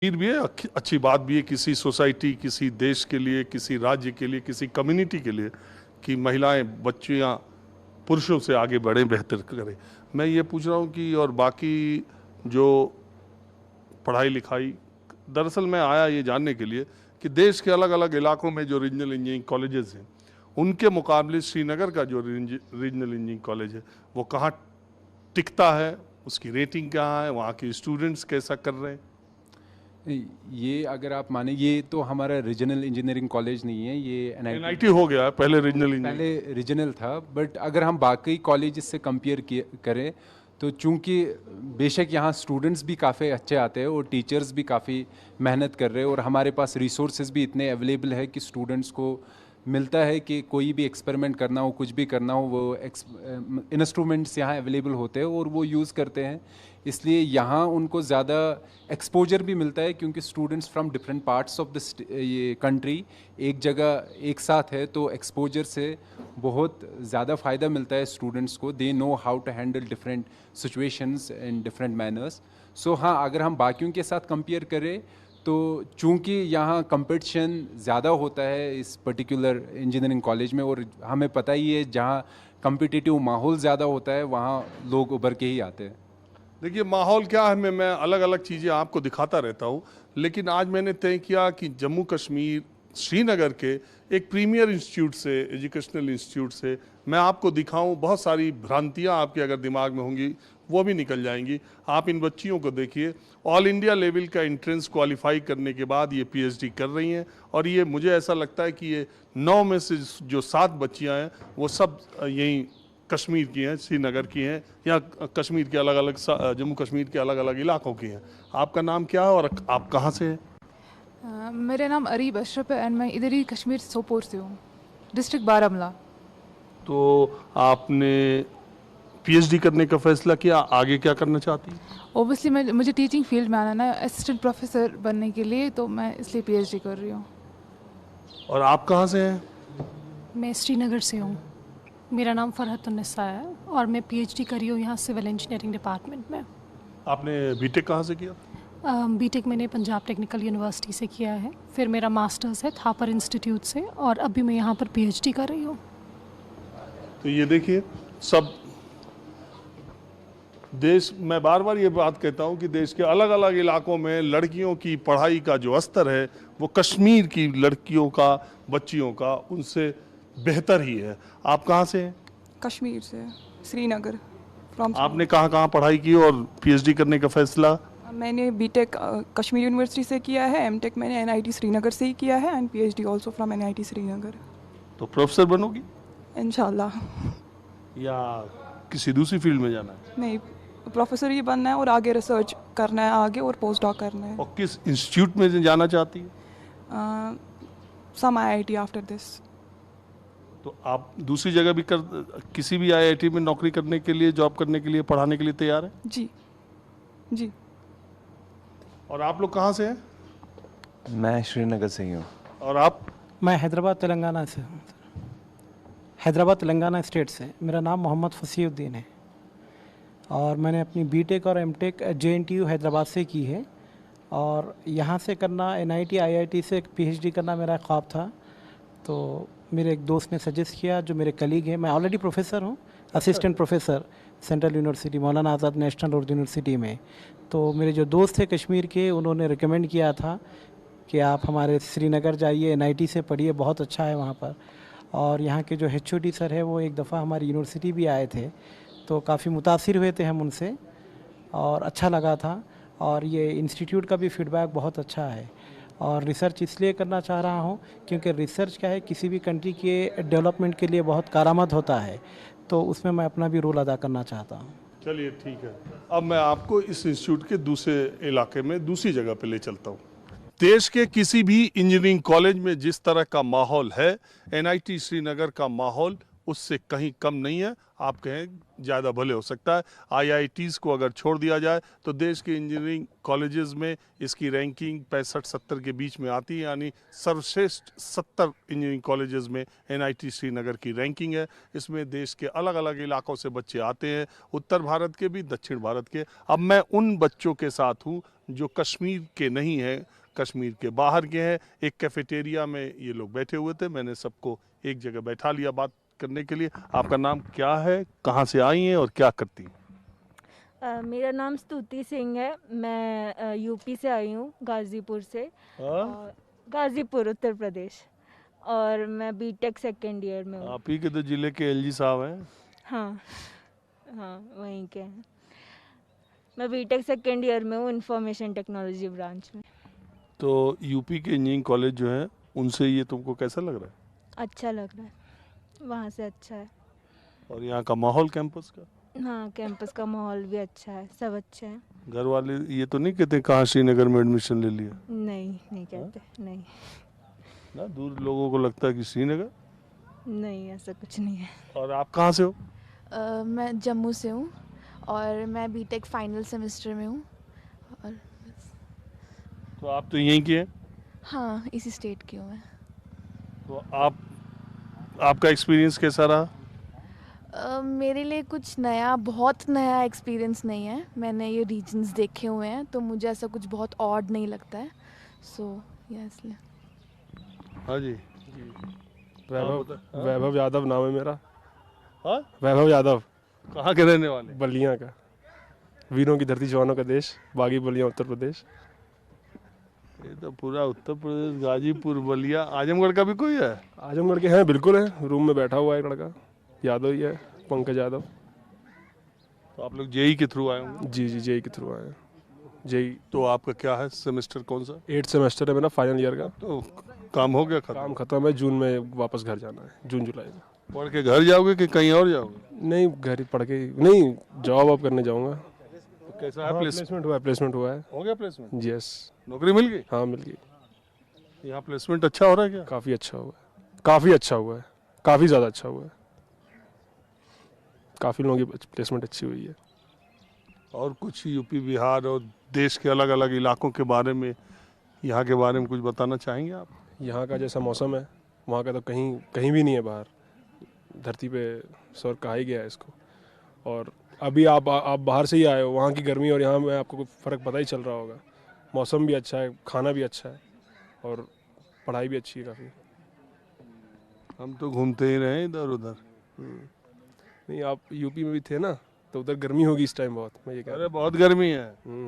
फिर भी है, अच्छी बात भी है किसी सोसाइटी, किसी देश के लिए, किसी राज्य के लिए, किसी कम्युनिटी के लिए कि महिलाएं, बच्चियां पुरुषों से आगे बढ़ें, बेहतर करें। मैं ये पूछ रहा हूँ कि और बाकी जो पढ़ाई लिखाई, दरअसल मैं आया ये जानने के लिए कि देश के अलग अलग इलाकों में जो रीजनल इंजीनियरिंग कॉलेजेस हैं उनके मुकाबले श्रीनगर का जो रीजनल इंजीनियरिंग कॉलेज है वो कहाँ टिकता है, उसकी रेटिंग क्या है, वहाँ के स्टूडेंट्स कैसा कर रहे हैं। ये अगर आप माने, ये तो हमारा रीजनल इंजीनियरिंग कॉलेज नहीं है, ये एनआईटी एनआईटी हो गया है, पहले रीजनल इंजीनियरिंग। पहले रीजनल था। बट अगर हम बाकी कॉलेज से कंपेयर करें तो चूंकि बेशक यहाँ स्टूडेंट्स भी काफ़ी अच्छे आते हैं और टीचर्स भी काफ़ी मेहनत कर रहे हैं और हमारे पास रिसोर्सेज भी इतने अवेलेबल है कि स्टूडेंट्स को मिलता है कि कोई भी एक्सपेरिमेंट करना हो, कुछ भी करना हो, वो इंस्ट्रूमेंट्स यहाँ अवेलेबल होते हैं और वो यूज़ करते हैं। इसलिए यहाँ उनको ज़्यादा एक्सपोजर भी मिलता है क्योंकि students from different parts of the ये कंट्री एक जगह एक साथ है, तो एक्सपोजर से बहुत ज़्यादा फ़ायदा मिलता है स्टूडेंट्स को। They know how to handle different situations in different manners. So हाँ, अगर हम बाकियों के साथ कंपेयर करें तो चूंकि यहाँ कंपटीशन ज़्यादा होता है इस पर्टिकुलर इंजीनियरिंग कॉलेज में, और हमें पता ही है जहाँ कम्पिटिटिव माहौल ज़्यादा होता है वहाँ लोग उभर के ही आते हैं। देखिए माहौल क्या है, मैं अलग अलग चीज़ें आपको दिखाता रहता हूँ, लेकिन आज मैंने तय किया कि जम्मू कश्मीर श्रीनगर के एक प्रीमियर इंस्टीट्यूट से, एजुकेशनल इंस्टीट्यूट से मैं आपको दिखाऊं। बहुत सारी भ्रांतियां आपके अगर दिमाग में होंगी वो भी निकल जाएंगी। आप इन बच्चियों को देखिए, ऑल इंडिया लेवल का एंट्रेंस क्वालिफाई करने के बाद ये पीएचडी कर रही हैं, और ये मुझे ऐसा लगता है कि ये 9 में से जो 7 बच्चियां हैं वो सब यहीं कश्मीर की हैं, श्रीनगर की हैं, या कश्मीर के अलग अलग, जम्मू कश्मीर के अलग अलग इलाकों की हैं। आपका नाम क्या है और आप कहाँ से हैं? मेरा नाम अरीब अशरफ है एंड मैं इधर ही कश्मीर सोपोर से हूँ, डिस्ट्रिक्ट बारामूला। तो आपने पीएचडी करने का फैसला किया, आगे क्या करना चाहती हैं? ओबियसली मुझे टीचिंग फील्ड में आना ना, असिस्टेंट प्रोफेसर बनने के लिए, तो मैं इसलिए पीएचडी कर रही हूँ। और आप कहाँ से हैं? मैं श्रीनगर से हूँ। मेरा नाम फरहतुन्निसा है और मैं पीएचडी करी हूँ यहाँ सिविल इंजीनियरिंग डिपार्टमेंट में। आपने बीटेक कहाँ से किया? बीटेक मैंने पंजाब टेक्निकल यूनिवर्सिटी से किया है, फिर मेरा मास्टर्स है थापर इंस्टीट्यूट से, और अभी मैं यहाँ पर पीएचडी कर रही हूँ। तो ये देखिए सब देश, मैं बार बार ये बात कहता हूँ कि देश के अलग अलग इलाकों में लड़कियों की पढ़ाई का जो स्तर है वो कश्मीर की लड़कियों का, बच्चियों का उनसे बेहतर ही है। आप कहाँ से हैं? कश्मीर से, श्रीनगर फ्रॉम। आपने कहाँ कहाँ पढ़ाई की और पीएचडी करने का फैसला? मैंने बीटेक कश्मीर यूनिवर्सिटी से किया है, एमटेक मैंने एनआईटी श्रीनगर से ही किया है, and PhD also from NIT Srinagar. तो प्रोफेसर बनोगी इंशाल्लाह। या किसी दूसरी फील्ड में जाना है? नहीं, प्रोफेसर ही बनना है और आगे रिसर्च करना है आगे, और पोस्ट डॉक करना है। और किस इंस्टीट्यूट में जाना चाहती है? सम आईआईटी आफ्टर दिस। तो आप दूसरी जगह भी किसी भी आईआईटी में नौकरी करने के लिए, जॉब करने के लिए, पढ़ाने के लिए तैयार है? जी जी। और आप लोग कहाँ से हैं? मैं श्रीनगर से ही हूँ। और आप? मैं हैदराबाद तेलंगाना से हूँ। हैदराबाद तेलंगाना स्टेट से। मेरा नाम मोहम्मद फसीउद्दीन है और मैंने अपनी बीटेक और एमटेक जेएनटीयू हैदराबाद से की है, और यहाँ से करना, एनआईटी आईआईटी से पीएचडी करना मेरा ख्वाब था। तो मेरे एक दोस्त ने सजेस्ट किया, जो मेरे कलीग हैं। मैं ऑलरेडी प्रोफेसर हूँ, असिस्टेंट प्रोफेसर सेंट्रल यूनिवर्सिटी मौलाना आज़ाद नेशनल उर्दू यूनिवर्सिटी में। तो मेरे जो दोस्त थे कश्मीर के, उन्होंने रिकमेंड किया था कि आप हमारे श्रीनगर जाइए, एनआईटी से पढ़िए, बहुत अच्छा है वहाँ पर। और यहाँ के जो एचओडी सर है वो एक दफ़ा हमारी यूनिवर्सिटी भी आए थे, तो काफ़ी मुतासिर हुए थे हम उनसे और अच्छा लगा था। और ये इंस्टीट्यूट का भी फीडबैक बहुत अच्छा है। और रिसर्च इसलिए करना चाह रहा हूँ क्योंकि रिसर्च क्या है, किसी भी कंट्री के डेवलपमेंट के लिए बहुत कारआमद होता है, तो उसमें मैं अपना भी रोल अदा करना चाहता हूँ। चलिए ठीक है, अब मैं आपको इस इंस्टीट्यूट के दूसरे इलाके में, दूसरी जगह पे ले चलता हूँ। देश के किसी भी इंजीनियरिंग कॉलेज में जिस तरह का माहौल है, एनआईटी श्रीनगर का माहौल उससे कहीं कम नहीं है। आप कहें ज़्यादा भले हो सकता है। आईआईटीज़ को अगर छोड़ दिया जाए तो देश के इंजीनियरिंग कॉलेजेस में इसकी रैंकिंग 65-70 के बीच में आती है, यानी सर्वश्रेष्ठ 70 इंजीनियरिंग कॉलेजेस में एनआईटी श्रीनगर की रैंकिंग है। इसमें देश के अलग अलग इलाकों से बच्चे आते हैं, उत्तर भारत के भी, दक्षिण भारत के। अब मैं उन बच्चों के साथ हूँ जो कश्मीर के नहीं है, कश्मीर के बाहर के हैं। एक कैफेटेरिया में ये लोग बैठे हुए थे, मैंने सबको एक जगह बैठा लिया बात करने के लिए। आपका नाम क्या है, कहाँ से आई हैं और क्या करती हैं? मेरा नाम स्तुति सिंह है। मैं यूपी से आई हूँ, गाज़ीपुर से। और गाज़ीपुर, उत्तर प्रदेश। और मैं बीटेक सेकेंड ईयर में हूँ। आप ही के तो जिले के एलजी साहब हैं। हाँ हाँ, वहीं के हैं। मैं बीटेक सेकेंड ईयर में हूँ, इंफॉर्मेशन टेक्नोलॉजी ब्रांच में। तो यूपी के इंजीनियरिंग कॉलेज जो है उनसे ये तुमको कैसा लग रहा है? अच्छा लग रहा है, वहाँ से अच्छा है। और यहाँ का माहौल कैंपस का? हाँ, कैंपस का माहौल भी अच्छा है, सब अच्छा है। घर वाले ये तो नहीं कहते कहाँ श्रीनगर में एडमिशन ले लिया? नहीं कहते, नहीं ना, दूर लोगों को लगता है कि श्रीनगर। नहीं, ऐसा कुछ नहीं है। और आप कहाँ से हो? मैं जम्मू से हूँ और मैं बीटेक फाइनल सेमेस्टर में हूँ। और तो आप तो यहीं के हैं? हाँ, इसी स्टेट की हूँ मैं। तो आपका एक्सपीरियंस कैसा रहा? मेरे लिए कुछ नया, बहुत नया एक्सपीरियंस नहीं है। मैंने ये रीजन्स देखे हुए हैं तो मुझे ऐसा कुछ बहुत ऑड नहीं लगता है। सो इसलिए। हाँ जी। वैभव यादव नाम है मेरा। हाँ? वैभव यादव। कहाँ के रहने वाले? बलिया का, वीरों की धरती, जवानों का देश, बागी बलिया, उत्तर प्रदेश। ये तो पूरा उत्तर प्रदेश, गाजीपुर, बलिया। आजमगढ़ का भी कोई है? आजमगढ़ के हैं, बिल्कुल है। रूम में बैठा हुआ है एक लड़का, यादव ही है, पंकज यादव। तो आप लोग जेई के थ्रू आए होंगे? जी जेई के थ्रू आए हैं, जेई। तो आपका क्या है, सेमेस्टर कौन सा? 8th सेमेस्टर है मेरा, फाइनल ईयर का। तो काम हो गया खत्म? काम खत्म है, जून में वापस घर जाना है, जून जुलाई में। पढ़ के घर जाओगे कि कहीं और जाओगे? नहीं, घर ही पढ़ के, नहीं जॉब अब करने जाऊँगा। तो कैसा है? प्लेसमेंट हुआ है, प्लेसमेंट हुआ है। हो गया प्लेसमेंट? यस। नौकरी मिल गई? हाँ, मिल गई। यहाँ प्लेसमेंट अच्छा हो रहा है क्या? काफ़ी अच्छा हुआ है, काफ़ी अच्छा हुआ है, काफ़ी ज़्यादा अच्छा हुआ है। काफ़ी लोगों की प्लेसमेंट अच्छी हुई है। और कुछ यूपी, बिहार और देश के अलग अलग इलाकों के बारे में, यहाँ के बारे में कुछ बताना चाहेंगे आप? यहाँ का जैसा मौसम है, वहाँ का तो कहीं भी नहीं है बाहर। धरती पे स्वर्ग कहा ही गया है इसको। और अभी आप बाहर से ही आए हो, वहाँ की गर्मी और यहाँ में आपको कुछ फ़र्क पता ही चल रहा होगा। मौसम भी अच्छा है, खाना भी अच्छा है और पढ़ाई भी अच्छी है काफ़ी। हम तो घूमते ही रहे इधर उधर। नहीं, आप यूपी में भी थे ना, तो उधर गर्मी होगी इस टाइम बहुत, मैं ये कह रहा अरे बहुत गर्मी है।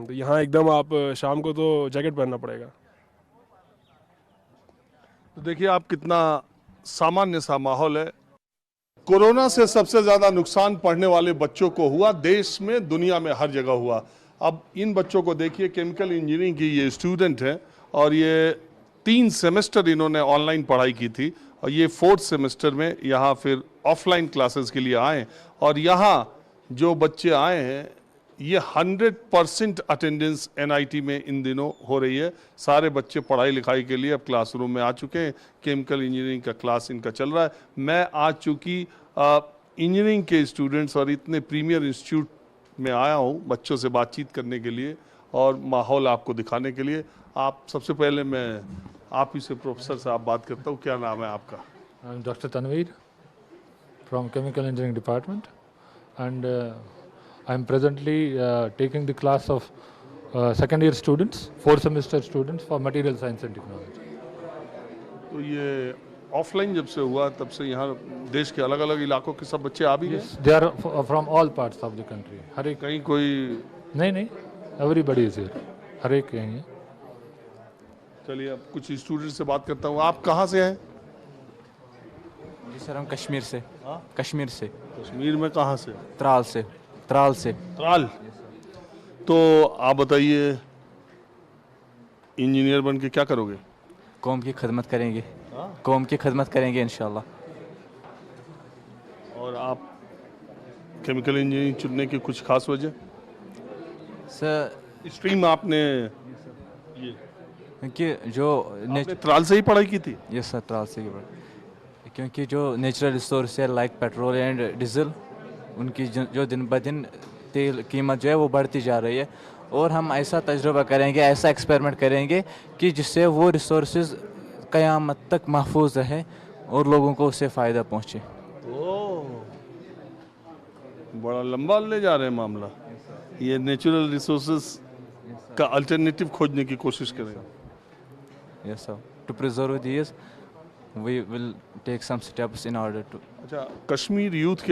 तो यहाँ एकदम आप शाम को तो जैकेट पहनना पड़ेगा। तो देखिए आप, कितना सामान्य सा माहौल है। कोरोना से सबसे ज्यादा नुकसान पढ़ने वाले बच्चों को हुआ, देश में, दुनिया में, हर जगह हुआ। अब इन बच्चों को देखिए, केमिकल इंजीनियरिंग की ये स्टूडेंट हैं और ये 3 सेमेस्टर इन्होंने ऑनलाइन पढ़ाई की थी और ये 4th सेमेस्टर में यहाँ फिर ऑफलाइन क्लासेस के लिए आए। और यहाँ जो बच्चे आए हैं, ये 100% अटेंडेंस एनआईटी में इन दिनों हो रही है। सारे बच्चे पढ़ाई लिखाई के लिए अब क्लासरूम में आ चुके हैं। केमिकल इंजीनियरिंग का क्लास इनका चल रहा है। मैं आज चूँकि इंजीनियरिंग के स्टूडेंट्स और इतने प्रीमियर इंस्टीट्यूट में आया हूँ बच्चों से बातचीत करने के लिए और माहौल आपको दिखाने के लिए। आप सबसे पहले मैं आप ही से, प्रोफेसर से आप बात करता हूँ। क्या नाम है आपका? I am doctor Tanveer from chemical engineering department and I am presently taking the class of second year students, 4th semester students for material science and technology. तो ये ऑफलाइन जब से हुआ तब से यहाँ देश के अलग अलग इलाकों के सब बच्चे आ भी गए? Yes, they are from all parts of the country. हर एक, कहीं कोई नहीं, everybody is here. हर एक यहीं है। चलिए अब कुछ स्टूडेंट से बात करता हूँ। आप कहाँ से हैं? जी सर, हम कश्मीर से। कश्मीर से। कश्मीर में कहाँ से? त्राल से। त्राल। तो आप बताइए, इंजीनियर बन के क्या करोगे? कौम की खिदमत करेंगे। कौम की खिदमत करेंगे इंशाल्लाह। और आप केमिकल इंजीनियरिंग चुनने की कुछ खास वजह? सर स्ट्रीम आपने ये कि जो आपने त्राल से ही पढ़ाई की थी? यस सर, त्राल से ही पढ़ाई। क्योंकि जो नेचुरल रिसोर्स है लाइक पेट्रोल एंड डीजल, उनकी जो दिन ब दिन तेल कीमत जो है वो बढ़ती जा रही है और हम ऐसा तजुर्बा करेंगे, ऐसा एक्सपेरिमेंट करेंगे कि जिससे वो रिसोर्सेज क़यामत तक महफूज रहे और लोगों को उससे फ़ायदा पहुँचे। ओह, बड़ा लंबा ले जा रहे हैं मामला। ये नेचुरल रिसोर्सेज का अल्टरनेटिव खोजने की कोशिश करेंगे। Yes, sir. To preserve these, we will take some steps in order to. अच्छा, कश्मीर यूथ के